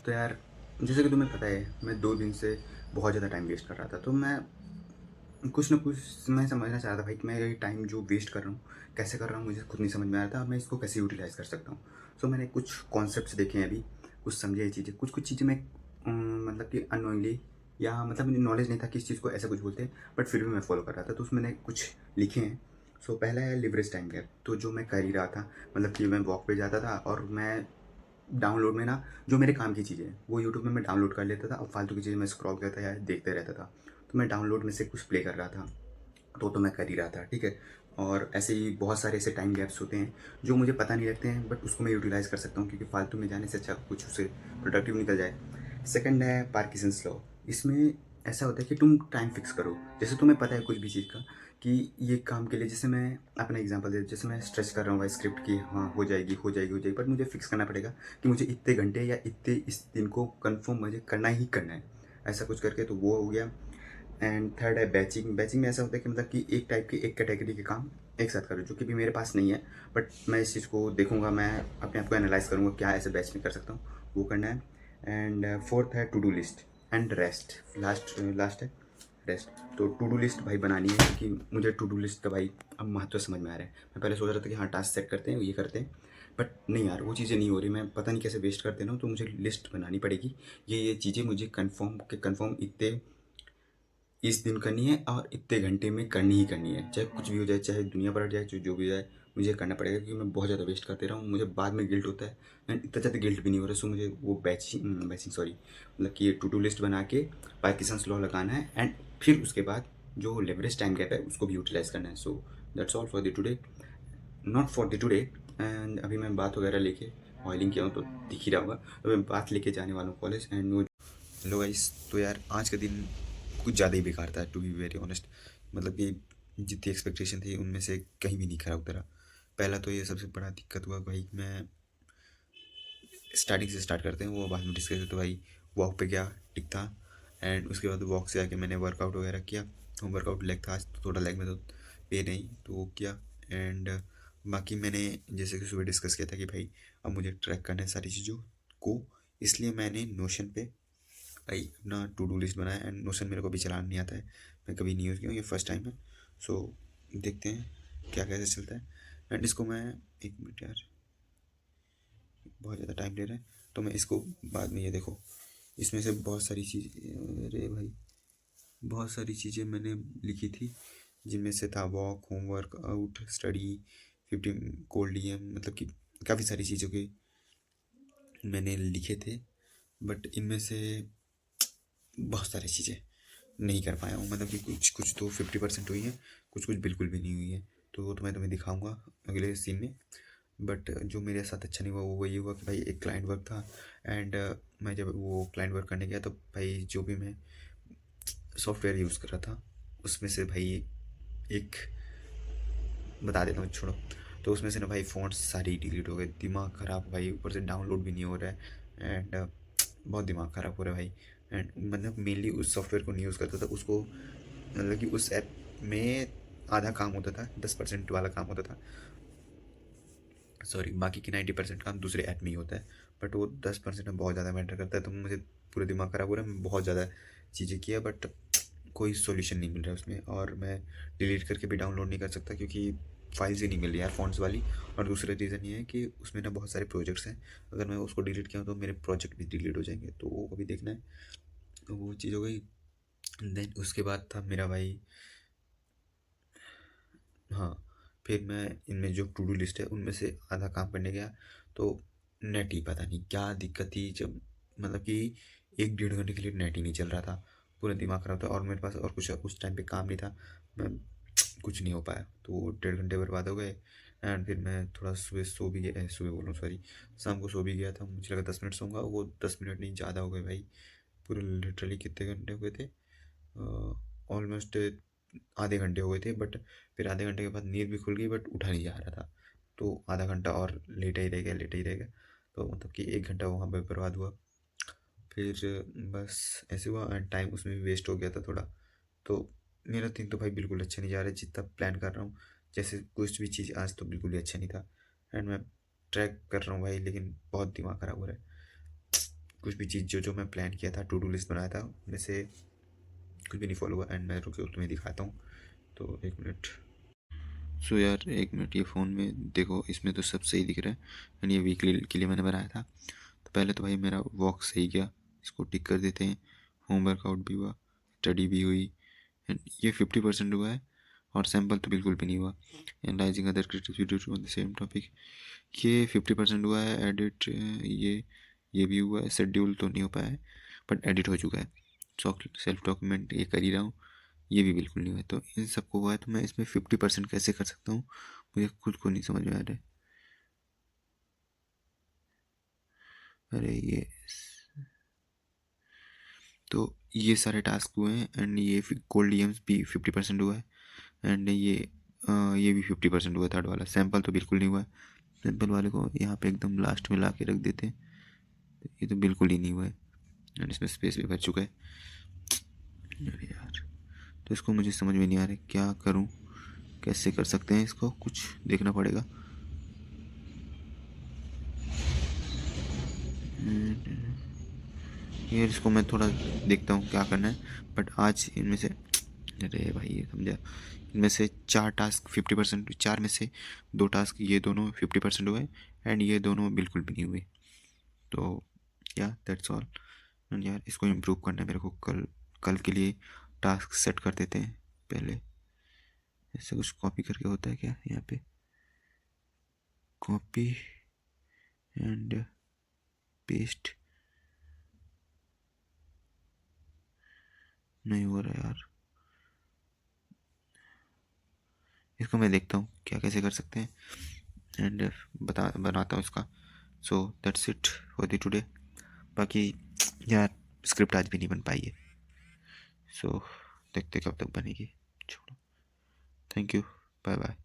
तो यार, जैसे कि तुम्हें पता है, मैं 2 दिन से बहुत ज़्यादा टाइम वेस्ट कर रहा था। तो मैं कुछ ना कुछ मैं समझना चाह रहा था भाई कि मैं ये टाइम जो वेस्ट कर रहा हूँ, कैसे कर रहा हूँ मुझे खुद नहीं समझ में आ रहा था। मैं इसको कैसे यूटिलाइज़ कर सकता हूँ। सो मैंने कुछ कॉन्सेप्ट्स देखे हैं अभी, कुछ समझे ये चीज़ें। कुछ चीज़ें मैं मतलब कि अननोइंगली या मतलब मुझे नॉलेज नहीं था कि इस चीज़ को ऐसा कुछ बोलते हैं, बट फिर भी मैं फ़ॉलो कर रहा था। तो उसमें मैंने कुछ लिखे हैं। सो पहला है लिवरेज टाइम गैप। तो जो मैं कर ही रहा था, मतलब कि मैं वॉक पे जाता था और मैं डाउनलोड में ना, जो मेरे काम की चीज़ें हैं वो यूट्यूब में मैं डाउनलोड कर लेता था और फालतू की चीज़ें मैं स्क्रॉल करता या देखते रहता था। तो मैं डाउनलोड में से कुछ प्ले कर रहा था, तो मैं कर ही रहा था, ठीक है। और ऐसे ही बहुत सारे ऐसे टाइम गैप्स होते हैं जो मुझे पता नहीं लगते हैं, बट उसको मैं यूटिलाइज़ कर सकता हूँ, क्योंकि फालतू में जाने से अच्छा कुछ उससे प्रोडक्टिव निकल जाए। सेकंड है पार्किंसंस लॉ। इसमें ऐसा होता है कि तुम टाइम फिक्स करो। जैसे तुम्हें पता है कुछ भी चीज़ का कि ये काम के लिए, जैसे मैं अपना एग्जांपल दे, जैसे मैं स्ट्रेच कर रहा हूँ भाई स्क्रिप्ट की, हाँ हो जाएगी हो जाएगी हो जाएगी, बट मुझे फिक्स करना पड़ेगा कि मुझे इतने घंटे या इतने इस दिन को कन्फर्म मुझे करना ही करना है, ऐसा कुछ करके। तो वो हो गया। एंड थर्ड है बैचिंग। बैचिंग में ऐसा होता है कि मतलब कि एक टाइप के, एक कैटेगरी के काम एक साथ करो, जो कि भी मेरे पास नहीं है। बट मैं इस चीज़ को देखूंगा, मैं अपने आप को एनालाइज करूंगा क्या ऐसे बैच में कर सकता हूँ, वो करना है। एंड फोर्थ है to do list and rest. Last last है रेस्ट। तो टू डू लिस्ट भाई बनानी है, क्योंकि मुझे टू डू लिस्ट का भाई अब महत्व समझ में आ रहा है। मैं पहले सोच रहा था कि हाँ टास्क सेट करते हैं, ये करते हैं, बट नहीं यार, वो चीज़ें नहीं हो रही। मैं पता नहीं कैसे वेस्ट करते ना, तो मुझे लिस्ट बनानी पड़ेगी। ये चीज़ें मुझे कन्फर्म इतने इस दिन करनी है और इतने घंटे में करनी ही करनी है, चाहे कुछ भी हो जाए, चाहे दुनिया पलट जाए, चाहे जो भी हो जाए, मुझे करना पड़ेगा, क्योंकि मैं बहुत ज़्यादा वेस्ट करते रहा हूँ। मुझे बाद में गिल्ट होता है, एंड इतना ज़्यादा गिल्ट भी नहीं हो रहा। सो मुझे वो बैचिंग सॉरी, मतलब कि टू डू लिस्ट बना के पार्किंसंस लॉ लगाना है, एंड फिर उसके बाद जो लेवरेज टाइम गैप है उसको भी यूटिलाइज़ करना है। So that's all for the today, not for the today. And अभी मैं बात वगैरह लेके ऑयलिंग किया हूँ तो दिख ही रहा होगा। तो मैं बात लेके जाने वाला हूँ कॉलेज। And hello guys. तो यार आज का दिन कुछ ज़्यादा ही बेकार था, टू बी वेरी ऑनेस्ट। मतलब कि जितनी एक्सपेक्टेशन थी उनमें से कहीं भी नहीं खरा उतरा। पहला तो ये सबसे बड़ा दिक्कत हुआ भाई, मैं स्टार्टिंग से स्टार्ट करते हैं, वो बाद में डिस्कस। तो भाई वॉक पे गया, ठीक था। एंड उसके बाद वॉक से आके मैंने वर्कआउट वगैरह किया। वर्कआउट लेग था आज, तो थोड़ा लेग में तो पे नहीं, तो वो किया। एंड बाकी मैंने जैसे कि सुबह डिस्कस किया था कि भाई अब मुझे ट्रैक करना है सारी चीज़ों को, इसलिए मैंने नोशन पे भाई अपना टू डू लिस्ट बनाया। एंड नोशन मेरे को भी चलाना नहीं आता है, मैं कभी नहीं यूज़ किया हूँ, ये फर्स्ट टाइम है। सो देखते हैं क्या कैसे चलता है। एंड इसको मैं, एक मिनट यार, बहुत ज़्यादा टाइम ले रहा है, तो मैं इसको बाद में, ये देखो इसमें से बहुत सारी चीज़, अरे भाई बहुत सारी चीज़ें मैंने लिखी थी, जिनमें से था walk, homework, out, study, 15 cold DM, मतलब कि काफ़ी सारी चीज़ों के मैंने लिखे थे। बट इनमें से बहुत सारी चीज़ें नहीं कर पाया हूँ, मतलब कि कुछ कुछ तो 50% हुई है, कुछ कुछ बिल्कुल भी नहीं हुई है। तो वो तो मैं तुम्हें दिखाऊंगा अगले सीन में। बट जो मेरे साथ अच्छा नहीं हुआ वो ये हुआ कि भाई एक क्लाइंट वर्क था। एंड मैं जब वो क्लाइंट वर्क करने गया, तो भाई जो भी मैं सॉफ्टवेयर यूज़ कर रहा था उसमें से भाई एक, बता देता हूँ छोड़ो। तो उसमें से ना भाई फ़ॉन्ट्स सारी डिलीट हो गए, दिमाग ख़राब भाई, ऊपर से डाउनलोड भी नहीं हो रहा है। एंड बहुत दिमाग ख़राब हो रहा है भाई। एंड मतलब मेनली उस सॉफ्टवेयर को नहीं यूज़ करता था, उसको मतलब कि उस ऐप में आधा काम होता था, 10% वाला काम होता था, सॉरी, बाकी की 90% काम दूसरे ऐप में ही होता है। बट वो 10% में बहुत ज़्यादा मैटर करता है, तो मुझे पूरा दिमाग ख़राब हो रहा है, मैं बहुत ज़्यादा चीज़ें किया, बट कोई सॉल्यूशन नहीं मिल रहा है उसमें। और मैं डिलीट करके भी डाउनलोड नहीं कर सकता, क्योंकि फाइल्स ही नहीं मिल रही यार फ़ॉन्ट्स वाली। और दूसरा रीज़न ये है कि उसमें ना बहुत सारे प्रोजेक्ट्स हैं, अगर मैं उसको डिलीट किया तो मेरे प्रोजेक्ट भी डिलीट हो जाएंगे, तो वो अभी देखना है। तो वो चीज़ हो गई। देन उसके बाद था मेरा भाई, हाँ, फिर मैं इनमें जो टू डू लिस्ट है उनमें से आधा काम करने गया, तो नेट ही पता नहीं क्या दिक्कत थी, जब मतलब कि 1 डेढ़ घंटे के लिए नेट ही नहीं चल रहा था, पूरा दिमाग खराब था। और मेरे पास और कुछ उस टाइम पे काम नहीं था, मैं कुछ नहीं हो पाया, तो 1.5 घंटे बर्बाद हो गए। एंड फिर मैं थोड़ा सुबह सो भी गया, सुबह बोल रहा हूँ सॉरी, शाम को सो भी गया था। मुझे लगा 10 मिनट सोऊंगा, वो 10 मिनट नहीं ज़्यादा हो गए भाई। पूरे लिटरली कितने घंटे हो गए थे, ऑलमोस्ट आधे घंटे हो गए थे। बट फिर आधे घंटे के बाद नींद भी खुल गई, बट उठा नहीं जा रहा था, तो आधा घंटा और लेटा ही रह गया, लेटा ही रह गया। तो मतलब कि 1 घंटा वहाँ पर बर्बाद हुआ। फिर बस ऐसे हुआ, एंड टाइम उसमें भी वेस्ट हो गया था थोड़ा। तो मेरा दिन तो भाई बिल्कुल अच्छा नहीं जा रहा है, जितना प्लान कर रहा हूँ, जैसे कुछ भी चीज़ आज तो बिल्कुल ही अच्छा नहीं था। एंड मैं ट्रैक कर रहा हूँ भाई, लेकिन बहुत दिमाग ख़राब हो रहा है। कुछ भी चीज़ जो जो मैं प्लान किया था, टू डू लिस्ट बनाया था, उनमें से कुछ भी नहीं फॉलो हुआ। एंड मैं रुको तुम्हें दिखाता हूँ, तो एक मिनट। सो यार एक मिनट, ये फ़ोन में देखो, इसमें तो सब सही दिख रहा है। एंड ये वीकली के लिए मैंने बनाया था। तो पहले तो भाई मेरा वॉक सही गया, इसको टिक कर देते हैं। होम वर्कआउट भी हुआ, स्टडी भी हुई, एंड ये 50% हुआ है। और सैम्पल तो बिल्कुल भी नहीं हुआ। Analysing other creative video on the same topic, ये 50% हुआ है। एडिट, ये भी हुआ है। शेड्यूल तो नहीं हो पाया है, बट एडिट हो चुका है। सेल्फ डॉक्यूमेंट ये कर ही रहा हूँ, ये भी बिल्कुल नहीं हुआ है। तो इन सबको हुआ है, तो मैं इसमें 50% कैसे कर सकता हूँ, मुझे खुद को नहीं समझ में आ रहा है। अरे ये, तो ये सारे टास्क हुए हैं। एंड ये कोल्ड डीएम्स भी 50% हुआ है। एंड ये भी 50% हुआ है। थर्ड वाला सैंपल तो बिल्कुल नहीं हुआ है। सैंपल वाले को यहाँ पे एकदम लास्ट में ला के रख देते हैं। तो ये तो बिल्कुल ही नहीं हुआ है। एंड इसमें स्पेस भी भर चुका है। अरे यार, तो इसको मुझे समझ में नहीं आ रहा है, क्या करूँ, कैसे कर सकते हैं इसको, कुछ देखना पड़ेगा। यार इसको मैं थोड़ा देखता हूँ क्या करना है। बट आज इनमें से, अरे भाई ये समझा, इनमें से 4 टास्क 50%, 4 में से 2 टास्क ये दोनों 50% हुए। एंड ये दोनों बिल्कुल भी नहीं हुए। तो या दैट्स ऑल। एंड यार इसको इम्प्रूव करना है मेरे को। कल कल के लिए टास्क सेट कर देते हैं पहले। ऐसा कुछ कॉपी करके होता है क्या यहाँ पे? कॉपी एंड पेस्ट, नहीं हो रहा यार। इसको मैं देखता हूँ क्या कैसे कर सकते हैं, एंड बनाता हूँ इसका। So that's it for the today. बाकी यार स्क्रिप्ट आज भी नहीं बन पाई है। सो देखते कब तक बनेगी। छोड़ो, थैंक यू, बाय बाय।